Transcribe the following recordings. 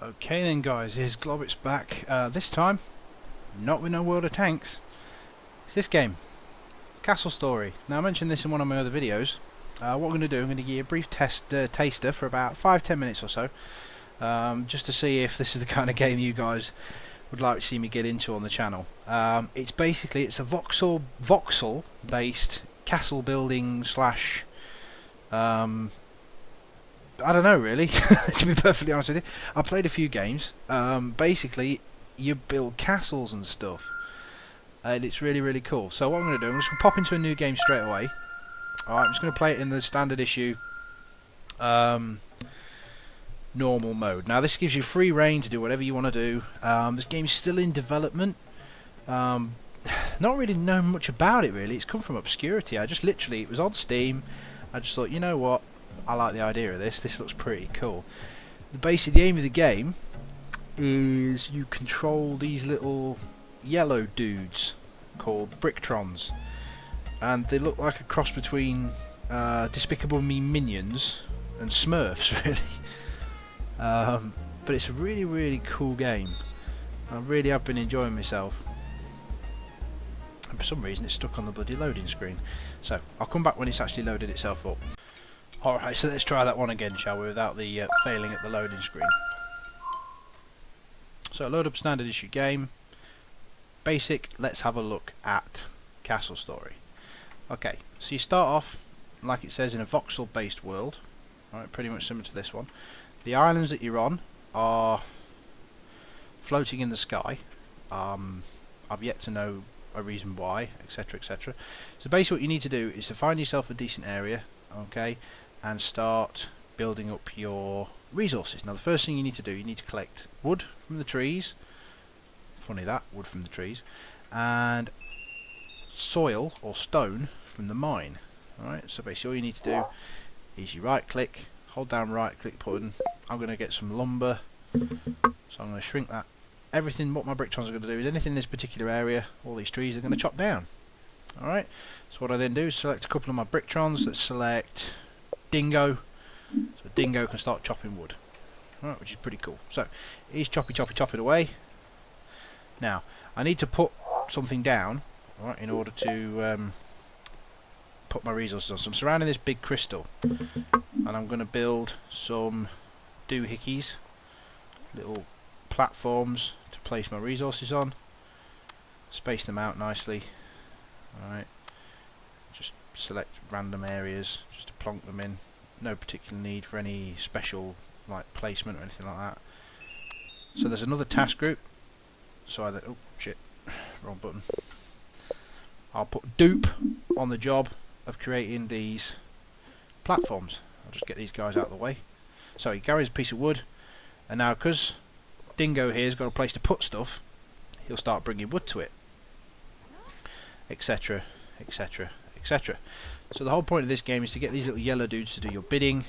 Okay then guys, here's Globbs back. This time, not with no World of Tanks. It's this game, Castle Story. Now I mentioned this in one of my other videos. What I'm going to do, I'm going to give you a brief taster for about 5-10 minutes or so. Just to see if this is the kind of game you guys would like to see me get into on the channel. It's a voxel based castle building slash I don't know really, to be perfectly honest with you. I played a few games. Basically, you build castles and stuff, and it's really cool. So what I'm going to do, I'm just going to pop into a new game straight away. Alright, I'm just going to play it in the standard issue normal mode. Now this gives you free reign to do whatever you want to do. This game is still in development. Not really know much about it really. It's come from obscurity. It was on Steam. I just thought, you know what, I like the idea of this. This looks pretty cool. The aim of the game is you control these little yellow dudes called Bricktron, and they look like a cross between Despicable Me Minions and Smurfs, really. But it's a really cool game. I really have been enjoying myself. And for some reason it's stuck on the bloody loading screen. So I'll come back when it's actually loaded itself up. Alright, so let's try that one again, shall we, without the failing at the loading screen. So load up standard issue game. Basic, let's have a look at Castle Story. Okay, so you start off, like it says, in a voxel based world. Alright, pretty much similar to this one. The islands that you're on are floating in the sky. I've yet to know a reason why, etc, etc. So basically what you need to do is to find yourself a decent area, okay, and start building up your resources. Now the first thing you need to do, you need to collect wood from the trees. Funny that, wood from the trees. And soil or stone from the mine. Alright, so basically all you need to do is you right click, hold down right click button. I'm going to get some lumber, so I'm going to shrink that. Everything what my Bricktron's are going to do is anything in this particular area, all these trees are going to chop down. Alright, so what I then do is select a couple of my Bricktron's. Let's select Dingo, so Dingo can start chopping wood. Alright, which is pretty cool. So he's chopping away. Now I need to put something down, alright, in order to put my resources on. So I'm surrounding this big crystal, and I'm going to build some doohickeys, little platforms to place my resources on. Space them out nicely. Alright, just select random areas just to plonk them in. No particular need for any special like placement or anything like that. So there's another task group. So either, oh shit, wrong button. I'll put dupe on the job of creating these platforms. I'll just get these guys out of the way. So he carries a piece of wood, and now because Dingo here's got a place to put stuff, he'll start bringing wood to it, etc, etc, etc. So the whole point of this game is to get these little yellow dudes to do your bidding.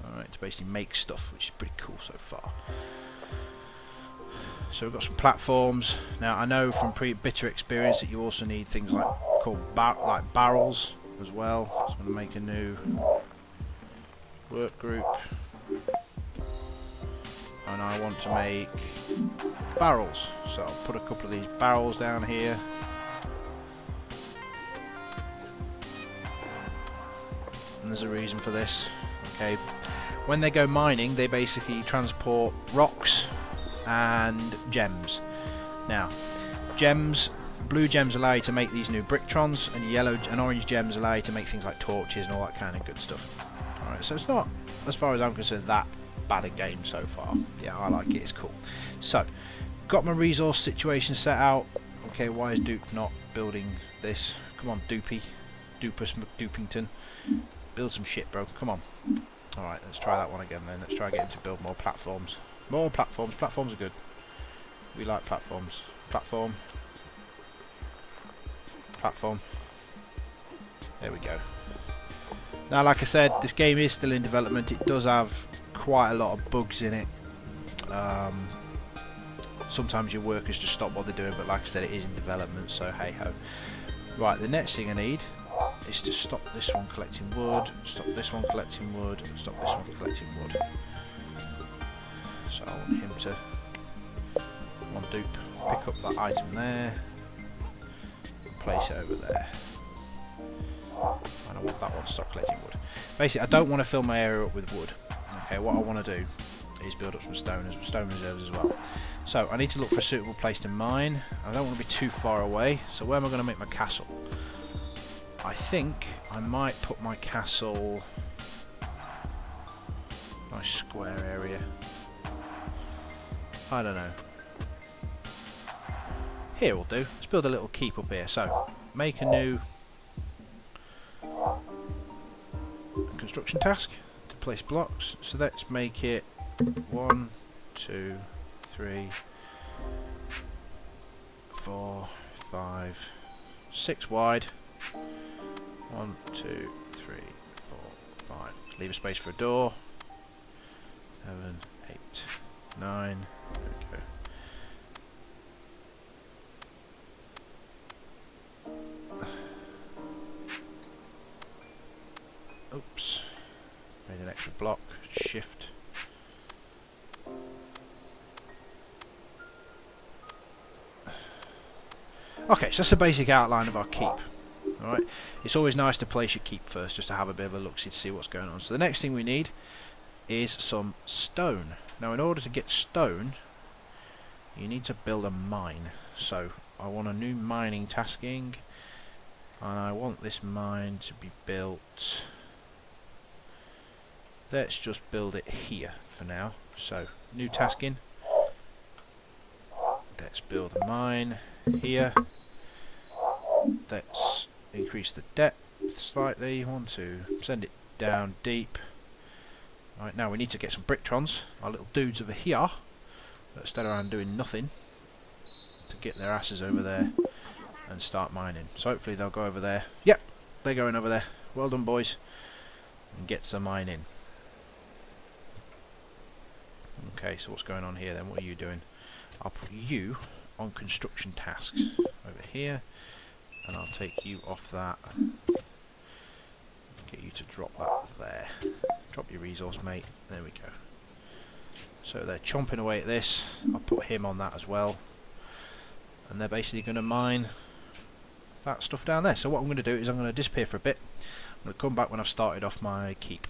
Alright, to basically make stuff, which is pretty cool so far. So we've got some platforms. Now I know from bitter experience that you also need things like barrels as well. So I'm going to make a new work group, and I want to make barrels. So I'll put a couple of these barrels down here. And there's a reason for this. Okay, when they go mining, they basically transport rocks and gems. Now, blue gems allow you to make these new Bricktron's, and yellow and orange gems allow you to make things like torches and all that kind of good stuff. Alright, so it's not, as far as I'm concerned, that bad a game so far. Yeah, I like it, it's cool. So, got my resource situation set out. Okay, why is Duke not building this? Come on, Dupus McDupington. Build some shit, bro, come on. Alright, let's try that one again then. Let's try getting to build more platforms. More platforms. Platforms are good. We like platforms. Platform. Platform. There we go. Now, like I said, this game is still in development. It does have quite a lot of bugs in it. Sometimes your workers just stop what they're doing, but like I said, it is in development, so hey ho. Right, the next thing I need is to stop this one collecting wood, stop this one collecting wood, stop this one collecting wood. So I want him to, one dupe, pick up that item there, and place it over there. And I want that one to start collecting wood. Basically, I don't want to fill my area up with wood. Okay, what I want to do is build up some stone reserves as well. So I need to look for a suitable place to mine. I don't want to be too far away. So where am I going to make my castle? I think I might put my castle, nice square area. I don't know. Here will do. Let's build a little keep up here. So make a new construction task to place blocks. So let's make it 1, 2, 3, 4, 5, 6 wide. 1, 2, 3, 4, 5. Leave a space for a door. 7, 8, 9. There we go. Oops. Made an extra block. Shift. Okay, so that's the basic outline of our keep. Alright, it's always nice to place your keep first, just to have a bit of a look-see to see what's going on. So the next thing we need is some stone. Now in order to get stone, you need to build a mine. So I want a new mining tasking, and I want this mine to be built. Let's just build it here for now. So new tasking. Let's build a mine here. Let's increase the depth slightly. 1, 2. Send it down deep. Right, now we need to get some Bricktron's, our little dudes over here, that stand around doing nothing, to get their asses over there and start mining. So hopefully they'll go over there. Yep, they're going over there. Well done, boys. And get some mining. Okay, so what's going on here then? What are you doing? I'll put you on construction tasks over here, and I'll take you off that. Get you to drop that there. Drop your resource, mate. There we go. So they're chomping away at this. I'll put him on that as well. And they're basically going to mine that stuff down there. So what I'm going to do is I'm going to disappear for a bit. I'm going to come back when I've started off my keep.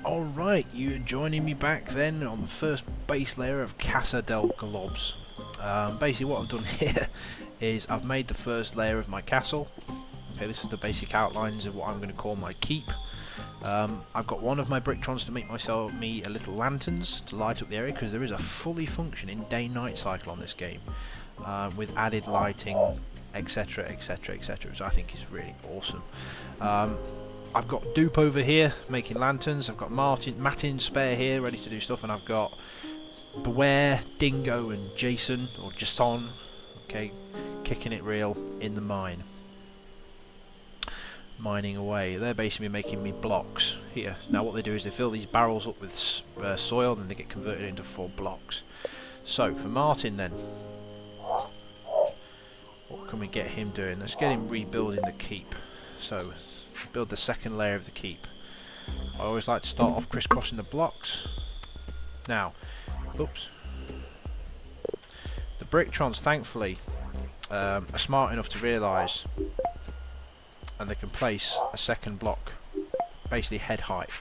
Alright, you're joining me back then on the first base layer of Casa del Globbs. Basically what I've done here is I've made the first layer of my castle. Okay, this is the basic outlines of what I'm going to call my keep. I've got one of my Bricktrons to make me a little lanterns to light up the area, because there is a fully functioning day-night cycle on this game, with added lighting, etc, etc, etc, which I think is really awesome. I've got Dupe over here making lanterns. I've got Martin spare here ready to do stuff, and I've got Beware, Dingo and Jason, or Jason, okay, kicking it real in the mine. Mining away. They're basically making me blocks here. Now what they do is they fill these barrels up with soil, and then they get converted into 4 blocks. So for Martin then, what can we get him doing? Let's get him rebuilding the keep. So build the second layer of the keep. I always like to start off crisscrossing the blocks. Now, oops. The Bricktron's thankfully are smart enough to realise, and they can place a second block basically head height,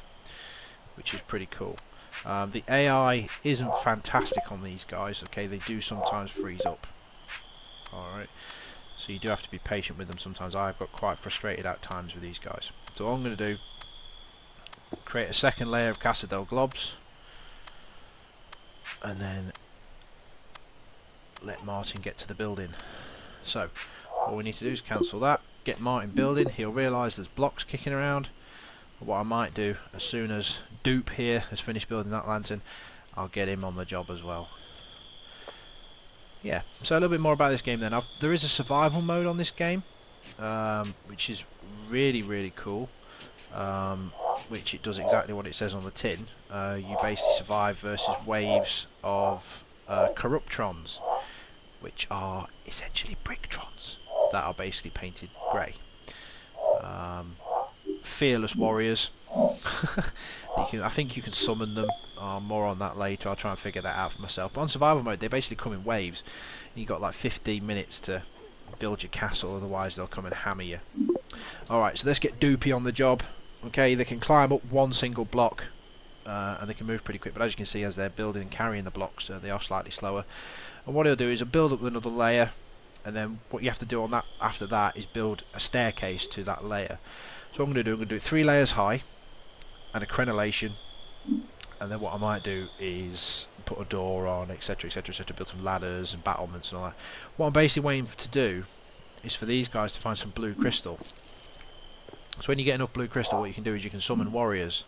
which is pretty cool. The AI isn't fantastic on these guys, okay, they do sometimes freeze up. Alright, so you do have to be patient with them sometimes. I've got quite frustrated at times with these guys. So what I'm going to do, create a second layer of Casa del Globbs, and then let Martin get to the building. So all we need to do is cancel that, get Martin building. He'll realise there's blocks kicking around. But what I might do, as soon as Dupe here has finished building that lantern, I'll get him on the job as well. Yeah, so a little bit more about this game then. There is a survival mode on this game, which is really cool, which it does exactly what it says on the tin. You basically survive versus waves of Corruptrons, which are essentially Bricktrons that are basically painted grey. Fearless warriors. I think you can summon them. More on that later. I'll try and figure that out for myself. But on survival mode, they basically come in waves. You got like 15 minutes to build your castle, otherwise they'll come and hammer you. Alright, so let's get Doopy on the job. Okay, they can climb up one single block, and they can move pretty quick, but as you can see, as they're building and carrying the blocks, they are slightly slower. And what he'll do is he'll build up another layer, and then what you have to do on that after that is build a staircase to that layer. So what I'm going to do it 3 layers high, and a crenellation, and then what I might do is put a door on, etc, etc, etc, build some ladders and battlements and all that. What I'm basically waiting to do is for these guys to find some blue crystal. So when you get enough blue crystal, what you can do is you can summon warriors,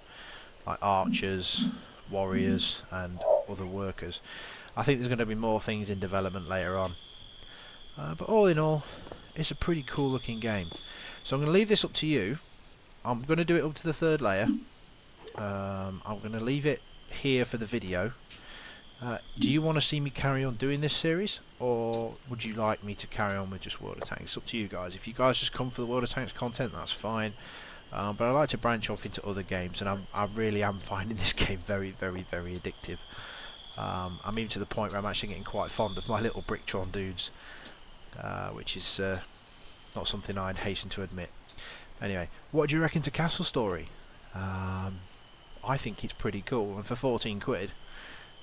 like archers, warriors, and other workers. I think there's going to be more things in development later on. But all in all, it's a pretty cool looking game. So I'm going to leave this up to you. I'm going to do it up to the 3rd layer. I'm going to leave it here for the video. Do you want to see me carry on doing this series, or would you like me to carry on with just World of Tanks? It's up to you guys. If you guys just come for the World of Tanks content, that's fine. But I like to branch off into other games, and I really am finding this game very, very, very addictive. I'm even to the point where I'm actually getting quite fond of my little Bricktron dudes, which is not something I'd hasten to admit. Anyway, what do you reckon to Castle Story? I think it's pretty cool, and for 14 quid,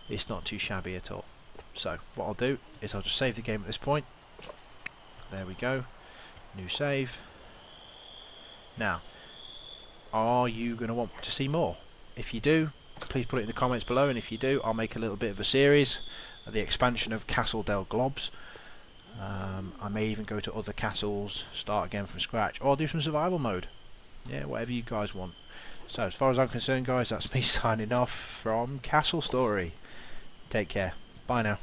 it's not too shabby at all. So what I'll do is I'll just save the game at this point. There we go. New save. Now, are you going to want to see more? If you do, please put it in the comments below, and if you do, I'll make a little bit of a series, the expansion of Castle del Globbs. I may even go to other castles, start again from scratch, or do some survival mode. Yeah, whatever you guys want. So as far as I'm concerned, guys, that's me signing off from Castle Story. Take care. Bye now.